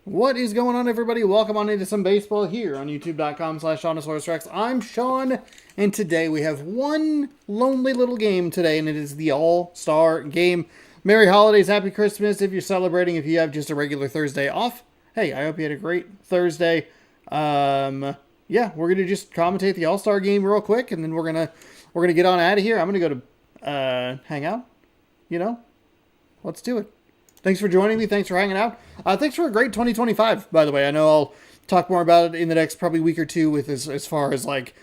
What is going on, everybody? Welcome on into some baseball here on youtube.com/SeanSourceRex. I'm Sean, and today we have one lonely little game today, and it is the All-Star Game. Merry holidays, happy Christmas if you're celebrating. If you have just a regular Thursday off, hey, I hope you had a great Thursday. Yeah, we're gonna just commentate the All-Star Game real quick, and then we're gonna get on out of here. I'm gonna go to hang out. Let's do it. Thanks for joining me. Thanks for hanging out. Thanks for a great 2025, by the way. I know I'll talk more about it in the next probably week or two with as far as like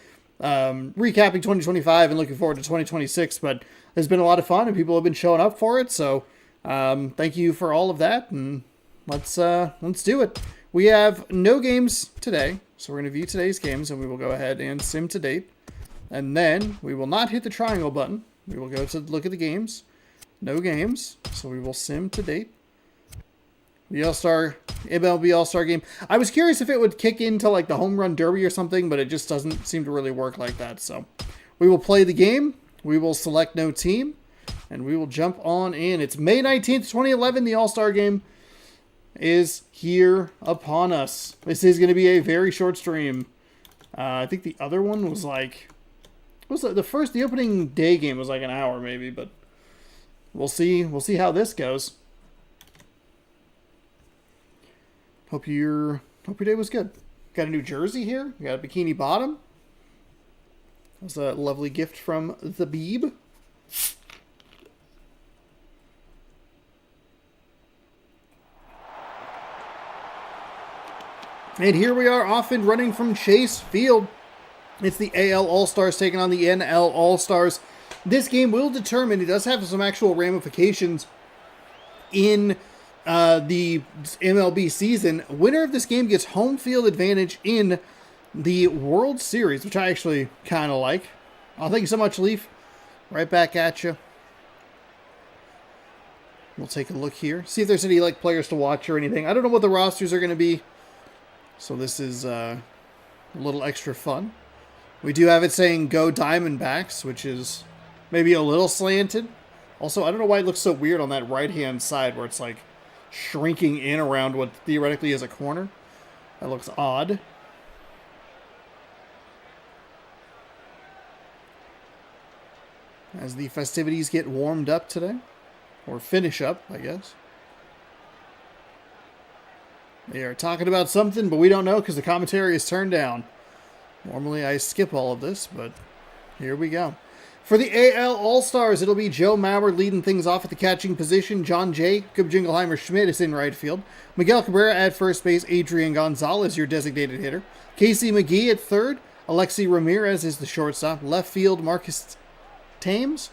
recapping 2025 and looking forward to 2026. But it's been a lot of fun and people have been showing up for it. So thank you for all of that. And let's do it. We have no games today. So we're going to view today's games and we will go ahead and sim to date. And then we will not hit the triangle button. We will go to look at the games. No games, so we will sim to date. The MLB All-Star Game. I was curious if it would kick into like the home run derby or something, but it just doesn't seem to really work like that. So we will play the game. We will select no team, and we will jump on in. It's May 19th, 2011. The All-Star Game is here upon us. This is going to be a very short stream. I think the other one was like... the opening day game was like an hour maybe, but... We'll see how this goes. Hope your day was good. Got a new jersey here. We got a bikini bottom. That was a lovely gift from the Beeb. And here we are off and running from Chase Field. It's the AL All-Stars taking on the NL All-Stars. This game will determine, it does have some actual ramifications in the MLB season. Winner of this game gets home field advantage in the World Series, which I actually kind of like. Oh, thank you so much, Leaf. Right back at you. We'll take a look here. See if there's any like players to watch or anything. I don't know what the rosters are going to be. So this is a little extra fun. We do have it saying Go Diamondbacks, which is... maybe a little slanted. Also, I don't know why it looks so weird on that right-hand side where it's like shrinking in around what theoretically is a corner. That looks odd. As the festivities get warmed up today. Or finish up, I guess. They are talking about something, but we don't know because the commentary is turned down. Normally I skip all of this, but here we go. For the AL All-Stars, it'll be Joe Mauer leading things off at the catching position. John Jacob Jingleheimer Schmidt is in right field. Miguel Cabrera at first base. Adrian Gonzalez, your designated hitter. Casey McGee at third. Alexi Ramirez is the shortstop. Left field, Marcus Thames.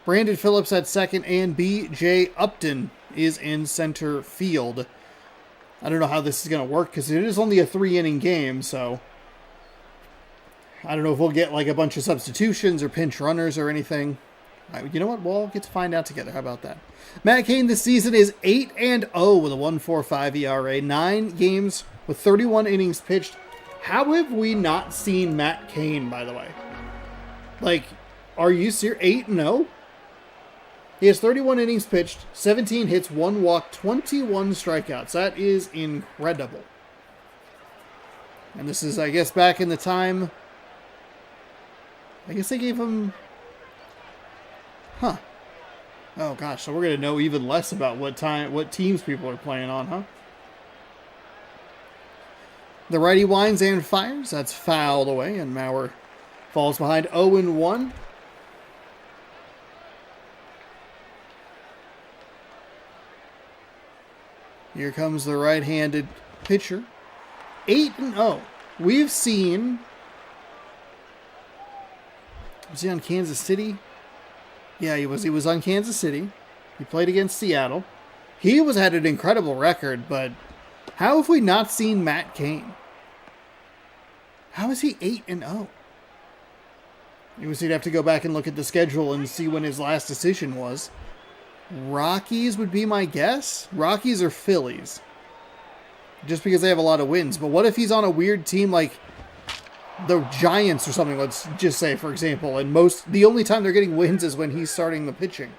Brandon Phillips at second. And B.J. Upton is in center field. I don't know how this is going to work because it is only a 3-inning game, so... I don't know if we'll get like a bunch of substitutions or pinch runners or anything. You know what? We'll get to find out together. How about that? Matt Cain this season is 8-0 with a 1.45 ERA. 9 games with 31 innings pitched. How have we not seen Matt Cain, by the way? Like, are you serious? 8-0? He has 31 innings pitched, 17 hits, 1 walk, 21 strikeouts. That is incredible. And this is, I guess, back in the time... I guess they gave him... Huh. Oh, gosh. So we're going to know even less about what teams people are playing on, huh? The righty winds and fires. That's fouled away, and Mauer falls behind 0-1. Here comes the right-handed pitcher. 8-0. We've seen... Was he on Kansas City? Yeah, he was on Kansas City. He played against Seattle. He had an incredible record, but how have we not seen Matt Cain? How is he 8-0? You'd have to go back and look at the schedule and see when his last decision was. Rockies would be my guess. Rockies or Phillies. Just because they have a lot of wins. But what if he's on a weird team like the Giants or something, let's just say, for example, and the only time they're getting wins is when he's starting the pitching.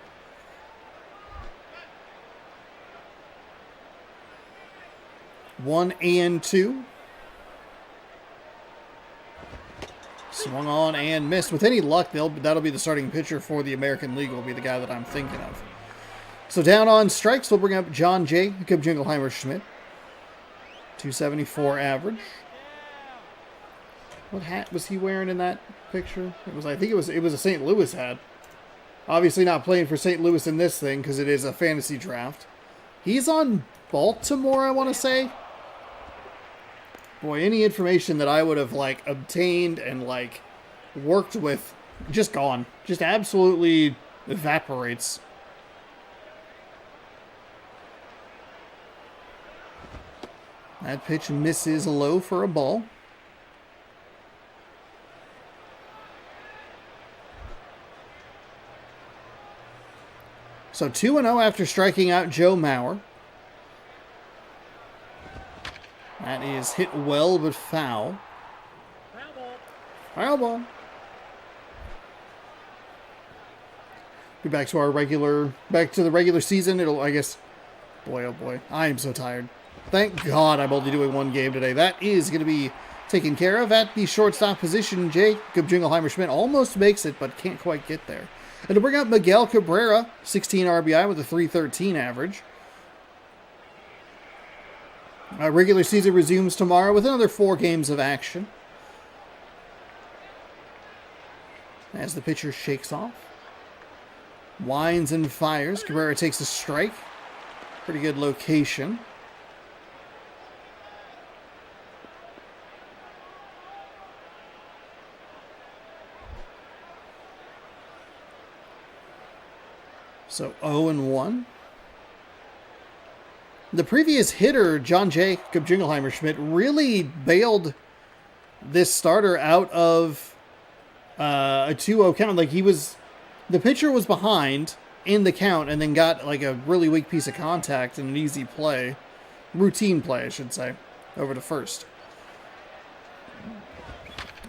1-2. Swung on and missed. With any luck, that'll be the starting pitcher for the American League. Will be the guy that I'm thinking of. So down on strikes, we'll bring up John Jacob Jingleheimer Schmidt. 274 average. What hat was he wearing in that picture? I think it was a St. Louis hat. Obviously not playing for St. Louis in this thing because it is a fantasy draft. He's on Baltimore, I want to say. Boy, any information that I would have, like, obtained and, like, worked with, just gone. Just absolutely evaporates. That pitch misses low for a ball. So 2-0 after striking out Joe Mauer. That is hit well, but foul. Foul ball. Be back to the regular season. It'll, I guess, boy, oh boy, I am so tired. Thank God I'm only doing one game today. That is going to be taken care of at the shortstop position. Jacob Jingleheimer Schmidt almost makes it, but can't quite get there. And to bring up Miguel Cabrera, 16 RBI with a 313 average. Regular season resumes tomorrow with another 4 games of action. As the pitcher shakes off. Winds and fires. Cabrera takes a strike. Pretty good location. So 0-1. The previous hitter, John Jacob Jingleheimer Schmidt, really bailed this starter out of a 2-0 count. Like, the pitcher was behind in the count and then got like a really weak piece of contact and an easy play, routine play, I should say, over to first.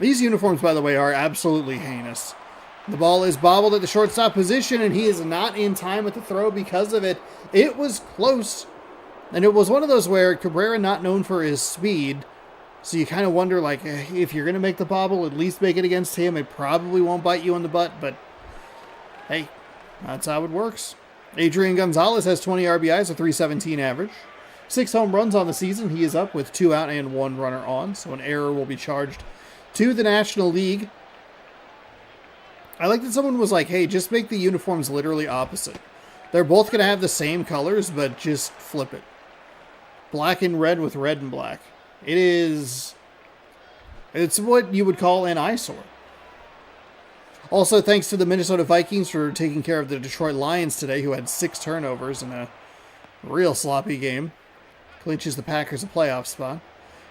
These uniforms, by the way, are absolutely heinous. The ball is bobbled at the shortstop position and he is not in time with the throw because of it. It was close. And it was one of those where Cabrera, not known for his speed, so you kind of wonder, like, if you're going to make the bobble, at least make it against him. It probably won't bite you in the butt, but hey, that's how it works. Adrian Gonzalez has 20 RBIs, a 317 average. 6 home runs on the season. He is up with 2 out and 1 runner on, so an error will be charged to the National League. I like that someone was like, hey, just make the uniforms literally opposite. They're both going to have the same colors, but just flip it. Black and red with red and black. It's what you would call an eyesore. Also, thanks to the Minnesota Vikings for taking care of the Detroit Lions today, who had 6 turnovers in a real sloppy game. Clinches the Packers a playoff spot,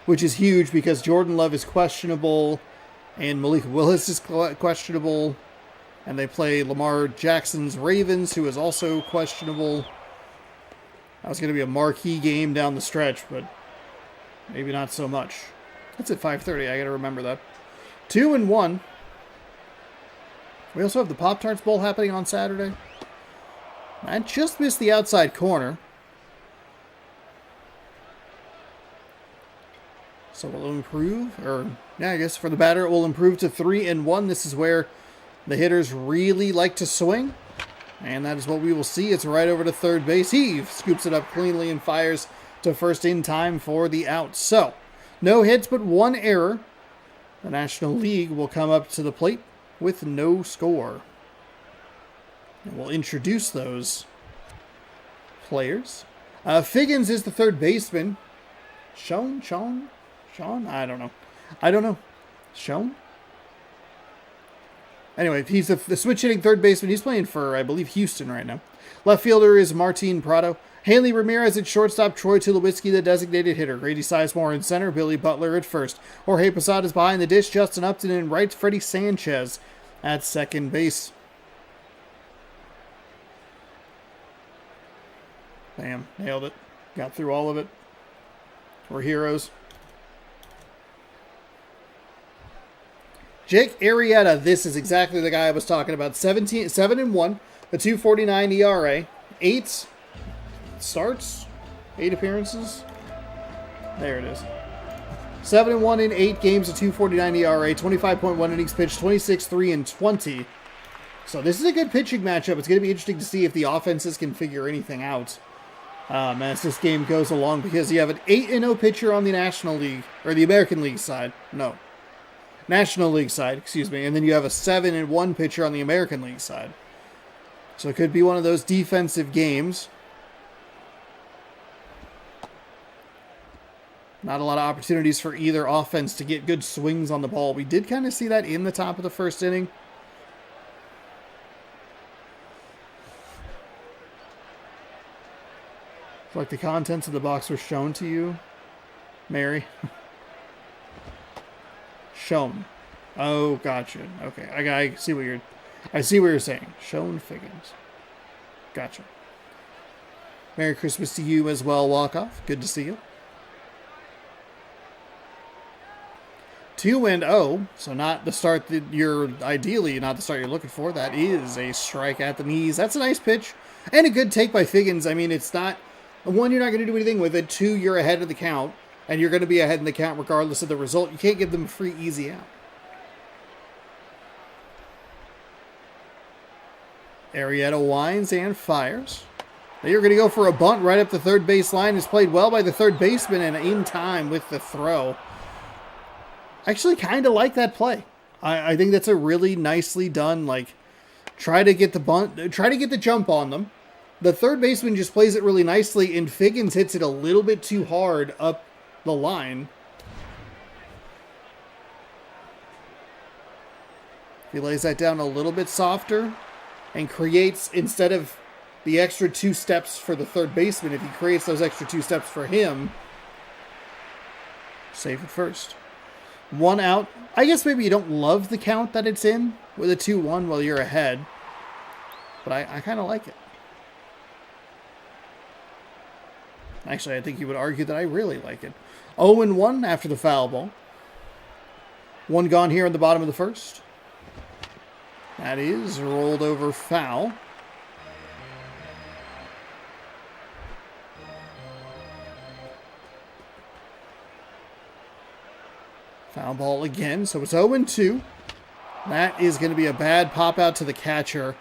which is huge because Jordan Love is questionable and Malik Willis is questionable. And they play Lamar Jackson's Ravens, who is also questionable. That was going to be a marquee game down the stretch, but maybe not so much. That's at 5:30. I got to remember that. 2-1. We also have the Pop-Tarts Bowl happening on Saturday. I just missed the outside corner. So we'll improve, I guess for the batter, it will improve to 3-1. This is where the hitters really like to swing. And that is what we will see. It's right over to third base. He scoops it up cleanly and fires to first in time for the out. So, no hits but 1 error. The National League will come up to the plate with no score. And we'll introduce those players. Figgins is the third baseman. Sean? I don't know. Sean? Anyway, he's the switch-hitting third baseman. He's playing for, I believe, Houston right now. Left fielder is Martin Prado. Hanley Ramirez at shortstop. Troy Tulowitzki, the designated hitter. Grady Sizemore in center. Billy Butler at first. Jorge Posada is behind the dish. Justin Upton in right. Freddie Sanchez at second base. Bam. Nailed it. Got through all of it. We're heroes. Jake Arrieta, this is exactly the guy I was talking about. 7-1, a 2.49 ERA, 8 starts, 8 appearances. There it is. 7-1 in 8 games, a 2.49 ERA, 25.1 innings pitched, 26-3 and 20. So this is a good pitching matchup. It's going to be interesting to see if the offenses can figure anything out as this game goes along, because you have an 8-0 pitcher on the National League, or the American League side. No. National League side, excuse me. And then you have a 7-1 pitcher on the American League side. So it could be one of those defensive games. Not a lot of opportunities for either offense to get good swings on the ball. We did kind of see that in the top of the first inning. It's like the contents of the box were shown to you, Mary. Shown. Oh, gotcha. Okay, I see what you're saying. Shown Figgins. Gotcha. Merry Christmas to you as well, Walkoff. Good to see you. 2-0, so not the start that ideally not the start you're looking for. That is a strike at the knees. That's a nice pitch and a good take by Figgins. I mean, it's not, one, you're not going to do anything with it. 2, you're ahead of the count, and you're going to be ahead in the count regardless of the result. You can't give them a free, easy out. Arrieta winds and fires. They're going to go for a bunt right up the third base line. It's played well by the third baseman and in time with the throw. I actually kind of like that play. I think that's a really nicely done, like, try to get the bunt, try to get the jump on them. The third baseman just plays it really nicely, and Figgins hits it a little bit too hard up the line. He lays that down a little bit softer and creates, instead of the extra 2 steps for the third baseman, if he creates those extra 2 steps for him, save it first. 1 out. I guess maybe you don't love the count that it's in with a 2-1 while you're ahead. But I kind of like it. Actually, I think you would argue that I really like it. 0-1 after the foul ball. 1 gone here in the bottom of the first. That is rolled over foul. Foul ball again, so it's 0-2. That is going to be a bad pop out to the catcher.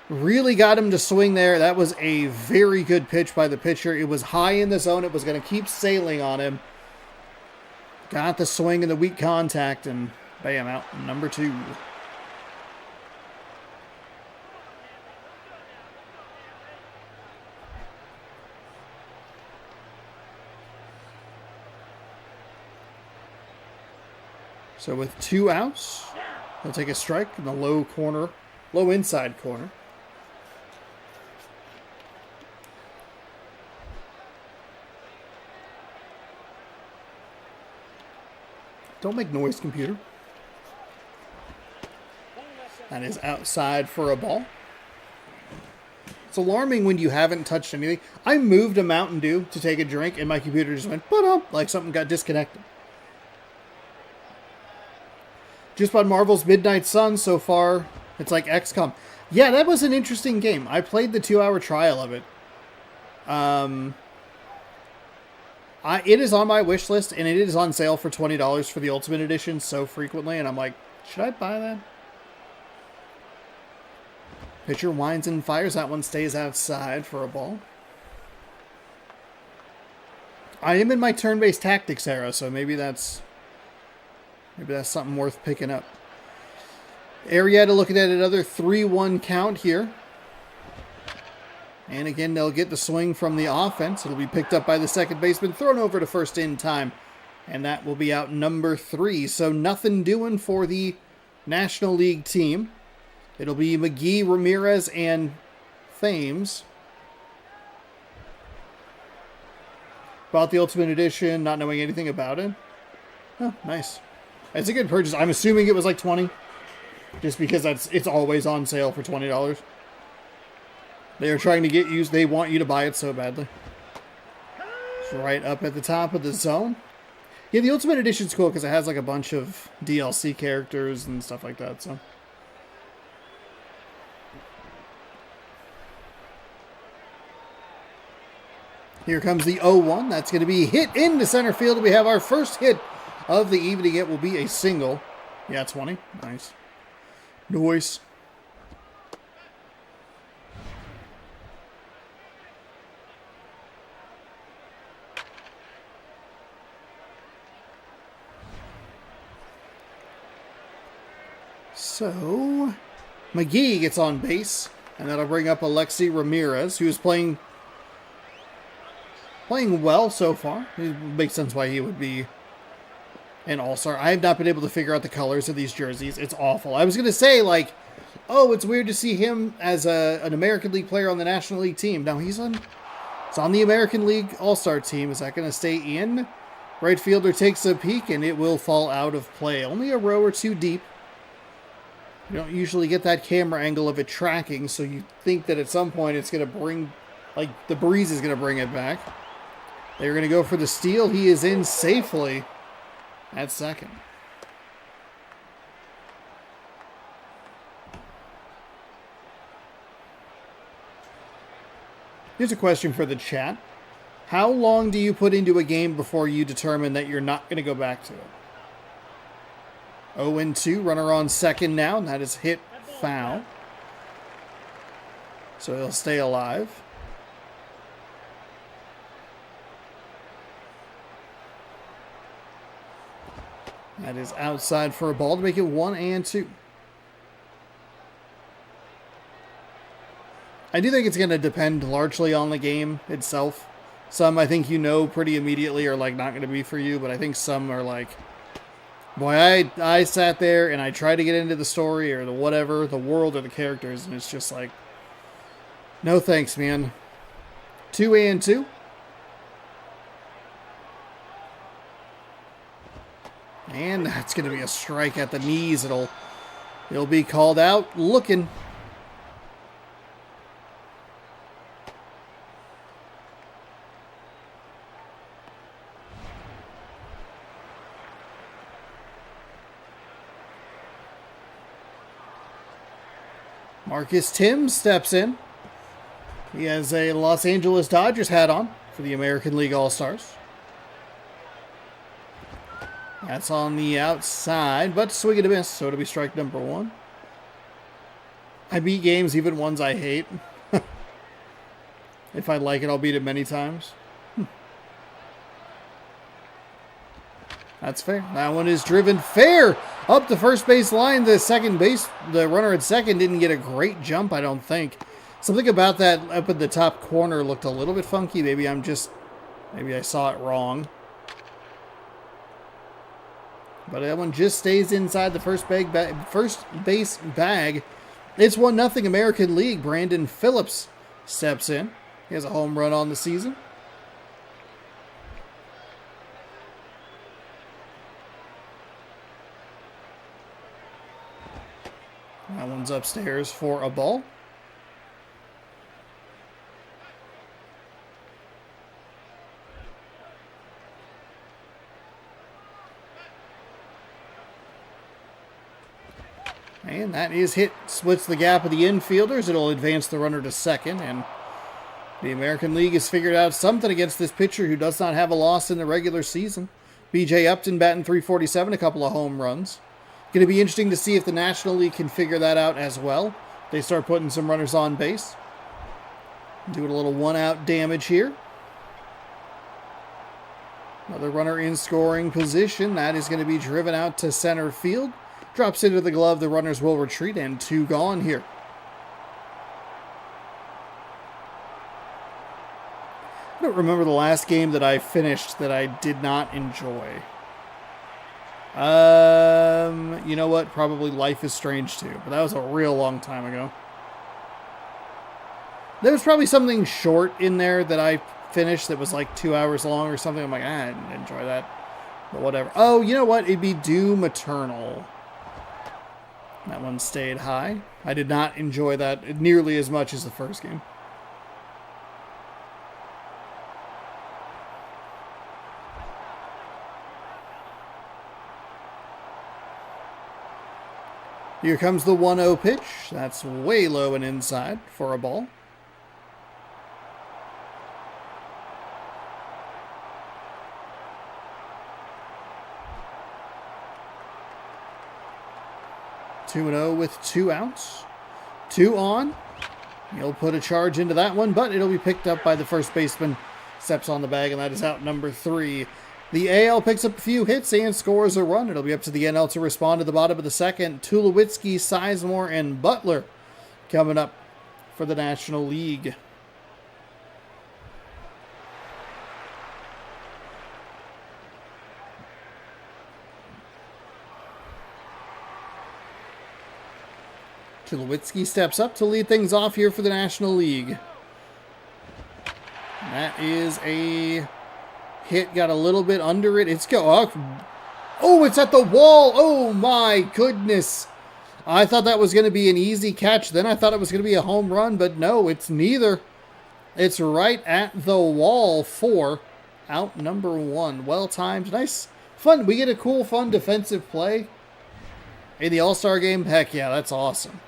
Really got him to swing there. That was a very good pitch by the pitcher. It was high in the zone. It was going to keep sailing on him. Got the swing and the weak contact, and bam, out number 2. So with 2 outs, he'll take a strike in the low inside corner. Don't make noise, computer. That is outside for a ball. It's alarming when you haven't touched anything. I moved a Mountain Dew to take a drink, and my computer just went, ba-dum, like something got disconnected. Just bought Marvel's Midnight Sun so far. It's like XCOM. Yeah, that was an interesting game. I played the 2-hour trial of it. It is on my wish list, and it is on sale for $20 for the Ultimate Edition so frequently, and I'm like, should I buy that? Pitcher winds and fires. That one stays outside for a ball. I am in my turn-based tactics era, so maybe that's something worth picking up. Arrieta looking at another 3-1 count here. And again, they'll get the swing from the offense. It'll be picked up by the second baseman, thrown over to first in time. And that will be out number 3. So nothing doing for the National League team. It'll be McGee, Ramirez, and Thames. Bought the Ultimate Edition, not knowing anything about it. Oh, nice. It's a good purchase. I'm assuming it was like $20. Just because it's always on sale for $20. They are trying to get you. They want you to buy it so badly. It's right up at the top of the zone. Yeah, the Ultimate Edition's cool because it has like a bunch of DLC characters and stuff like that. So. Here comes the 0-1. That's going to be hit into center field. We have our first hit of the evening. It will be a single. Yeah, 20. Nice. Nice. So, McGee gets on base, and that'll bring up Alexi Ramirez, who's playing well so far. It makes sense why he would be an all-star. I have not been able to figure out the colors of these jerseys. It's awful. I was going to say, like, oh, it's weird to see him as an American League player on the National League team. Now, he's on the American League All-Star team. Is that going to stay in? Right fielder takes a peek, and it will fall out of play. Only a row or two deep. You don't usually get that camera angle of it tracking, so you think that at some point it's going to bring, like, the breeze is going to bring it back. They're going to go for the steal. He is in safely at second. Here's a question for the chat. How long do you put into a game before you determine that you're not going to go back to it? 0-2, runner on second now, and that is hit foul. So he'll stay alive. That is outside for a ball to make it 1-2. I do think it's going to depend largely on the game itself. Some I think you know pretty immediately are like not going to be for you, but I think some are like, boy, I sat there and I tried to get into the story or the whatever, the world or the characters, and it's just like, no thanks, man. 2-2. And that's going to be a strike at the knees. It'll be called out. Looking. Marcus Tim steps in. He has a Los Angeles Dodgers hat on for the American League All-Stars. That's on the outside, but swing and a miss, so it'll be strike number 1. I beat games, even ones I hate. If I like it, I'll beat it many times. That's fair. That one is driven fair up the first base line. The runner at second didn't get a great jump, I don't think. Something about that up in the top corner looked a little bit funky. Maybe I saw it wrong. But that one just stays inside the first base bag. It's 1-0 American League. Brandon Phillips steps in. He has a home run on the season. That one's upstairs for a ball. And that is hit. Splits the gap of the infielders. It'll advance the runner to second. And the American League has figured out something against this pitcher who does not have a loss in the regular season. B.J. Upton batting .347, a couple of home runs. Going to be interesting to see if the National League can figure that out as well. They start putting some runners on base. Doing a little one-out damage here. Another runner in scoring position. That is going to be driven out to center field. Drops into the glove. The runners will retreat, and 2 gone here. I don't remember the last game that I finished that I did not enjoy. You know what? Probably Life is Strange 2, but that was a real long time ago. There was probably something short in there that I finished that was like 2 hours long or something. I'm like, I didn't enjoy that, but whatever. Oh, you know what? It'd be Doom Eternal. That one stayed high. I did not enjoy that nearly as much as the first game. Here comes the 1-0 pitch. That's way low and inside for a ball. 2-0 with 2 outs. 2 on. He'll put a charge into that one, but it'll be picked up by the first baseman. Steps on the bag, and that is out number 3. The AL picks up a few hits and scores a run. It'll be up to the NL to respond to the bottom of the second. Tulowitzki, Sizemore, and Butler coming up for the National League. Tulowitzki steps up to lead things off here for the National League. That is a hit, got a little bit under it. It's it's at the wall. Oh my goodness. I thought that was going to be an easy catch. Then I thought it was going to be a home run, but no, it's neither. It's right at the wall for out number 1. Well timed. Nice. Fun. We get a cool, fun defensive play in the All-Star game. Heck yeah, that's awesome.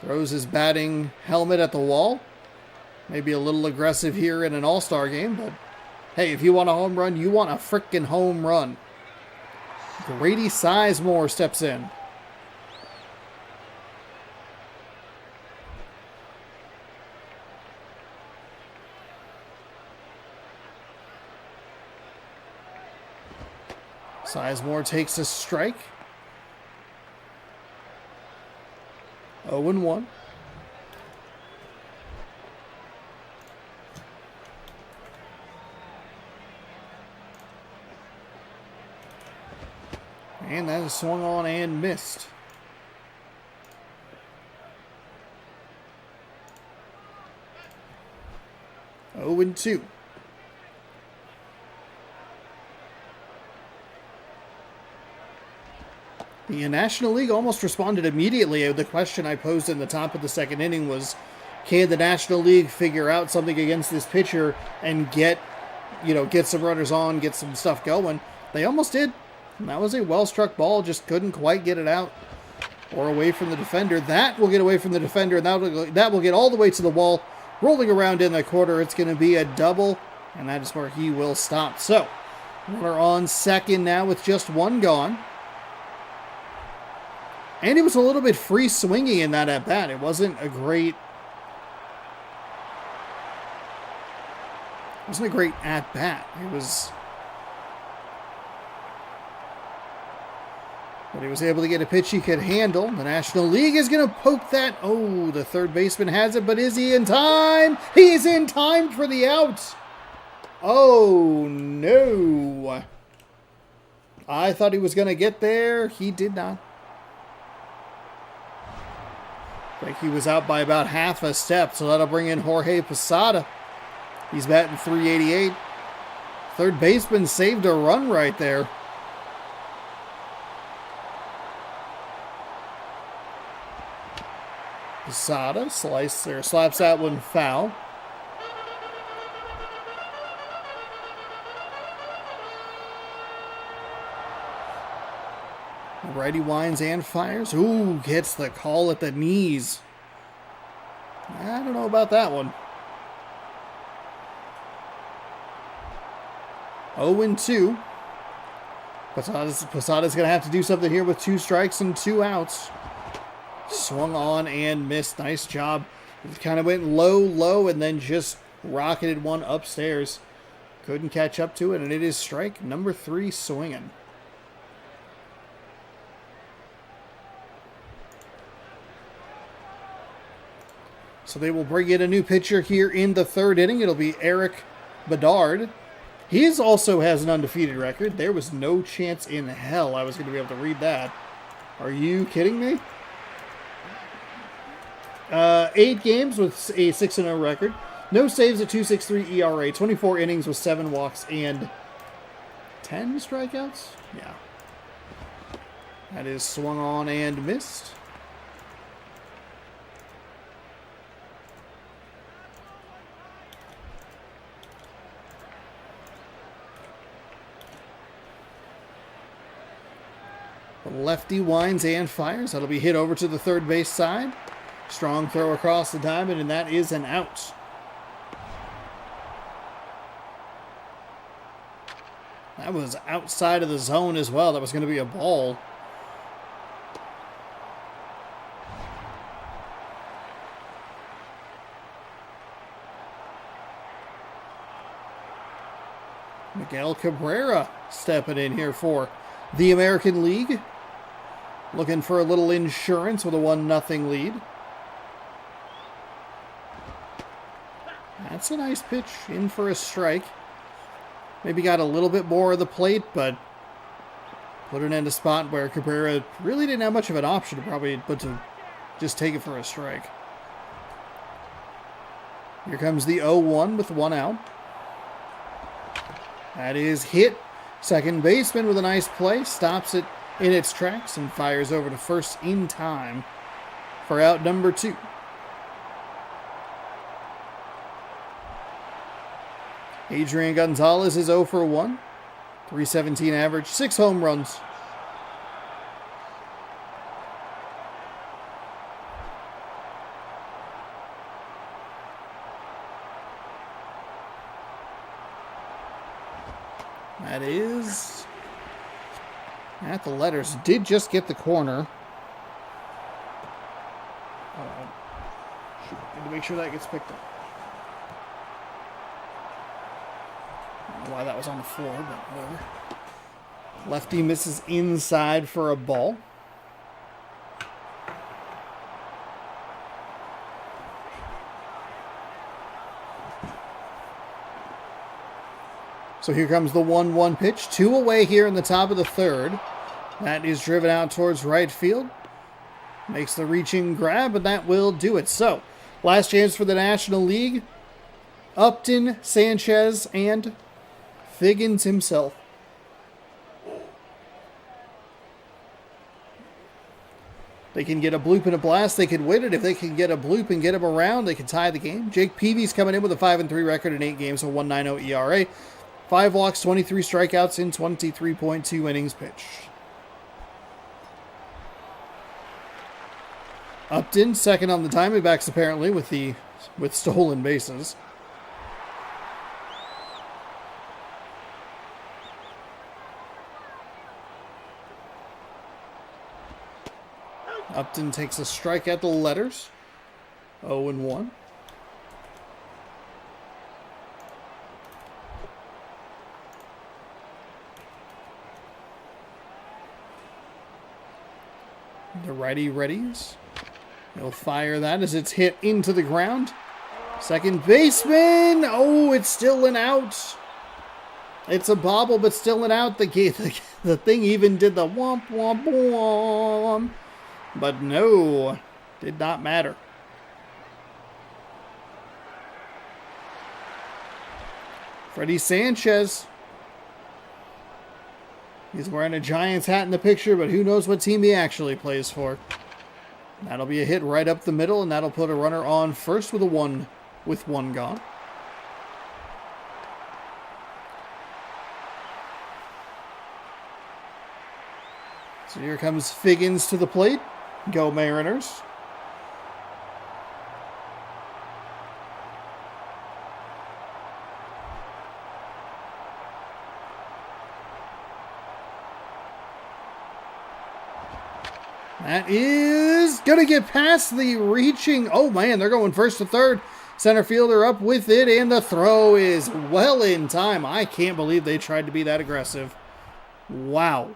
Throws his batting helmet at the wall. Maybe a little aggressive here in an All-Star game, but hey, if you want a home run, you want a frickin' home run. Grady Sizemore steps in. Sizemore takes a strike. 0-1. And that is swung on and missed. Oh and 2. The National League almost responded immediately. The question I posed in the top of the second inning was, can the National League figure out something against this pitcher and get some runners on, get some stuff going? They almost did. And that was a well-struck ball, just couldn't quite get it out or away from the defender. That will get away from the defender, and that will get all the way to the wall, rolling around in the corner. It's going to be a double, and that is where he will stop. So, runner on second now with just 1 gone. And he was a little bit free swinging in that at-bat. It wasn't a great at-bat. But he was able to get a pitch he could handle. The National League is going to poke that. Oh, the third baseman has it, but is he in time? He's in time for the out. Oh, no. I thought he was going to get there. He did not. I think he was out by about half a step, so that'll bring in Jorge Posada. He's batting .388. Third baseman saved a run right there. Posada slaps that one foul. Righty winds and fires. Ooh, gets the call at the knees. I don't know about that one. 0-2. Posada's going to have to do something here with 2 strikes and 2 outs. Swung on and missed. Nice job. It kind of went low, and then just rocketed one upstairs. Couldn't catch up to it, and it is strike number 3 swinging. So they will bring in a new pitcher here in the 3rd inning. It'll be Eric Bedard. He also has an undefeated record. There was no chance in hell I was going to be able to read that. Are you kidding me? 8 games with a 6-0 record. No saves, a 2.63 ERA. 24 innings with 7 walks and 10 strikeouts? Yeah. That is swung on and missed. Lefty winds and fires. That'll be hit over to the third base side. Strong throw across the diamond, and that is an out. That was outside of the zone as well. That was going to be a ball. Miguel Cabrera stepping in here for the American League. Looking for a little insurance with a 1-0 lead. That's a nice pitch in for a strike. Maybe got a little bit more of the plate, but put it in a spot where Cabrera really didn't have much of an option probably but to just take it for a strike. Here comes the 0-1 with 1 out. That is hit. Second baseman with a nice play. Stops it in its tracks and fires over to first in time for out number 2. Adrian Gonzalez is 0 for 1. 317 average, 6 home runs. That is at the letters. Did just get the corner. Need to make sure that gets picked up. I don't know why that was on the floor, but whatever. Lefty misses inside for a ball. So here comes the 1-1 pitch. 2 away here in the top of the third. That is driven out towards right field. Makes the reaching grab, and that will do it. So, last chance for the National League. Upton, Sanchez, and Figgins himself. They can get a bloop and a blast. They could win it. If they can get a bloop and get him around, they can tie the game. Jake Peavy's coming in with a 5-3 record in 8 games, a 1.90 ERA. 5 walks, 23 strikeouts in 23.2 innings pitched. Upton, second on the Diamondbacks apparently with stolen bases. Upton takes a strike at the letters. 0-1. The righty readies. He'll fire that as it's hit into the ground. Second baseman. Oh, it's still an out. It's a bobble, but still an out. The thing even did the womp womp womp. But no, did not matter. Freddie Sanchez. He's wearing a Giants hat in the picture, but who knows what team he actually plays for. That'll be a hit right up the middle, and that'll put a runner on first with one gone. So here comes Figgins to the plate. Go Mariners. That is going to get past the reaching. Oh, man, they're going first to third. Center fielder up with it, and the throw is well in time. I can't believe they tried to be that aggressive. Wow.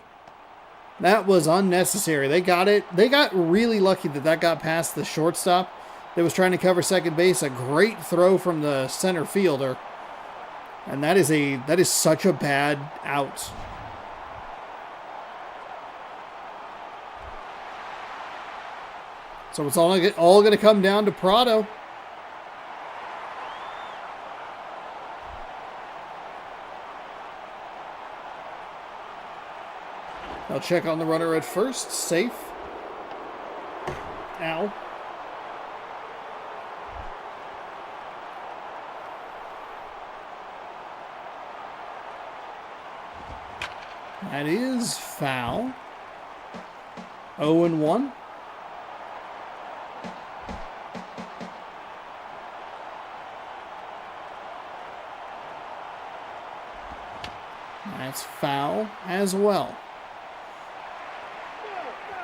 That was unnecessary. They got it. They got really lucky that got past the shortstop that was trying to cover second base. A great throw from the center fielder. And that is such a bad out. So it's all going to come down to Prado. I'll check on the runner at first. Safe. Ow. That is foul. 0-1. That's foul as well.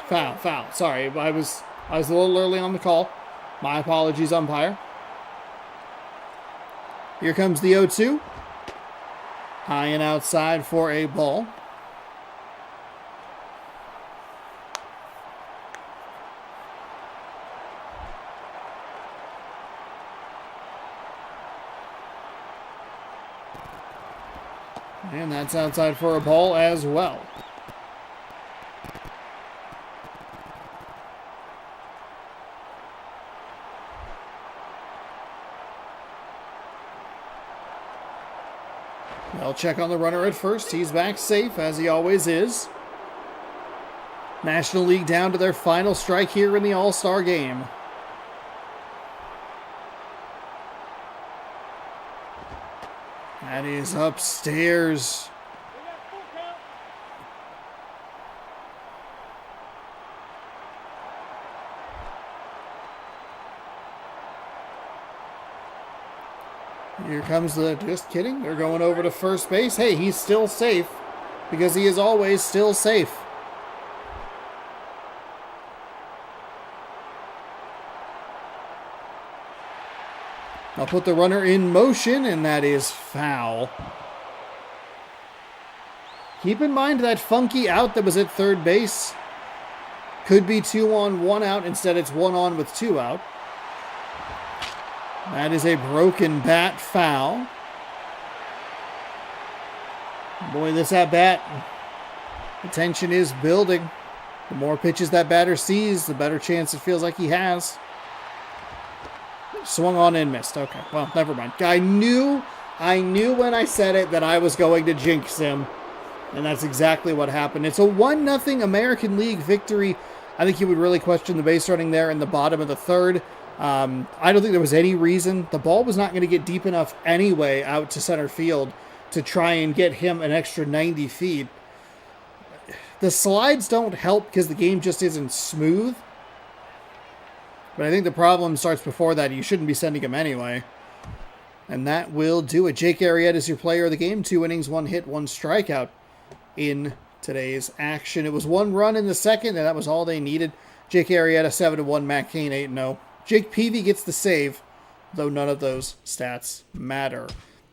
Foul. Sorry, I was a little early on the call. My apologies, umpire. Here comes the 0-2. High and outside for a ball. And that's outside for a ball as well. They'll check on the runner at first. He's back safe, as he always is. National League down to their final strike here in the All-Star game. That is upstairs. Here comes the, just kidding, they're going over to first base. Hey, he's still safe because he is always still safe. I'll put the runner in motion, and that is foul. Keep in mind that funky out that was at third base could be 2 on, 1 out. Instead, it's 1 on with 2 out. That is a broken bat foul. Boy, this at-bat, the tension is building. The more pitches that batter sees, the better chance it feels like he has. Swung on and missed. Okay, well, never mind. I knew when I said it that I was going to jinx him. And that's exactly what happened. It's a 1-0 American League victory. I think you would really question the base running there in the bottom of the third. I don't think there was any reason. The ball was not going to get deep enough anyway out to center field to try and get him an extra 90 feet. The slides don't help because the game just isn't smooth. But I think the problem starts before that. You shouldn't be sending him anyway. And that will do it. Jake Arrieta is your player of the game. 2 innings, 1 hit, 1 strikeout in today's action. It was 1 run in the second, and that was all they needed. Jake Arrieta 7-1, Matt Cain 8-0. Jake Peavy gets the save, though none of those stats matter.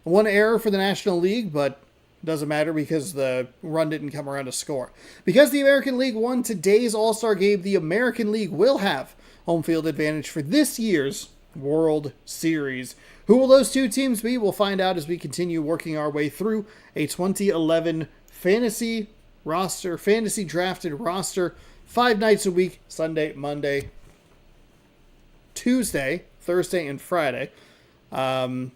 1 error for the National League, but doesn't matter because the run didn't come around to score. Because the American League won today's All-Star game, the American League will have home field advantage for this year's World Series. Who will those 2 teams be? We'll find out as we continue working our way through a 2011 fantasy drafted roster. 5 nights a week, Sunday, Monday, Tuesday, Thursday, and Friday. And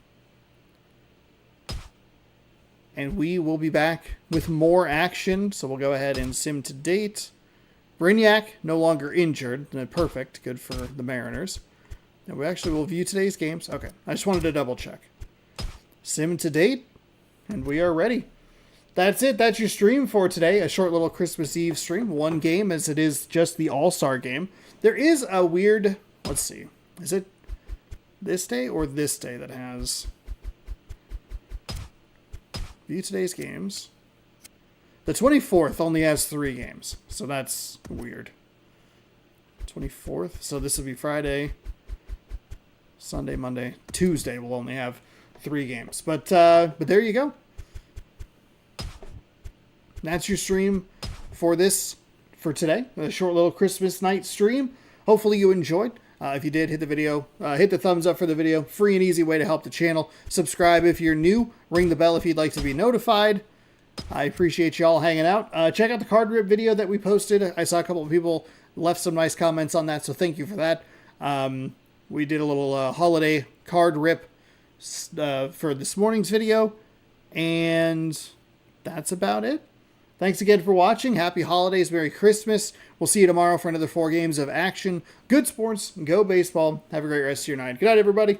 we will be back with more action. So we'll go ahead and sim to date. Brainiac, no longer injured. Perfect. Good for the Mariners. And we actually will view today's games. Okay. I just wanted to double check. Sim to date. And we are ready. That's it. That's your stream for today. A short little Christmas Eve stream. 1 game as it is just the All-Star game. There is a weird... Let's see. Is it this day or this day that has... View today's games. The 24th only has 3 games. So that's weird. 24th. So this will be Friday, Sunday, Monday, Tuesday. We'll only have 3 games. But there you go. That's your stream for today. A short little Christmas night stream. Hopefully you enjoyed. If you did, hit the video, hit the thumbs up for the video. Free and easy way to help the channel. Subscribe if you're new. Ring the bell if you'd like to be notified. I appreciate y'all hanging out. Check out the card rip video that we posted. I saw a couple of people left some nice comments on that, so thank you for that. We did a little holiday card rip for this morning's video, and that's about it. Thanks again for watching. Happy holidays. Merry Christmas. We'll see you tomorrow for another 4 games of action. Good sports. Go baseball. Have a great rest of your night. Good night, everybody.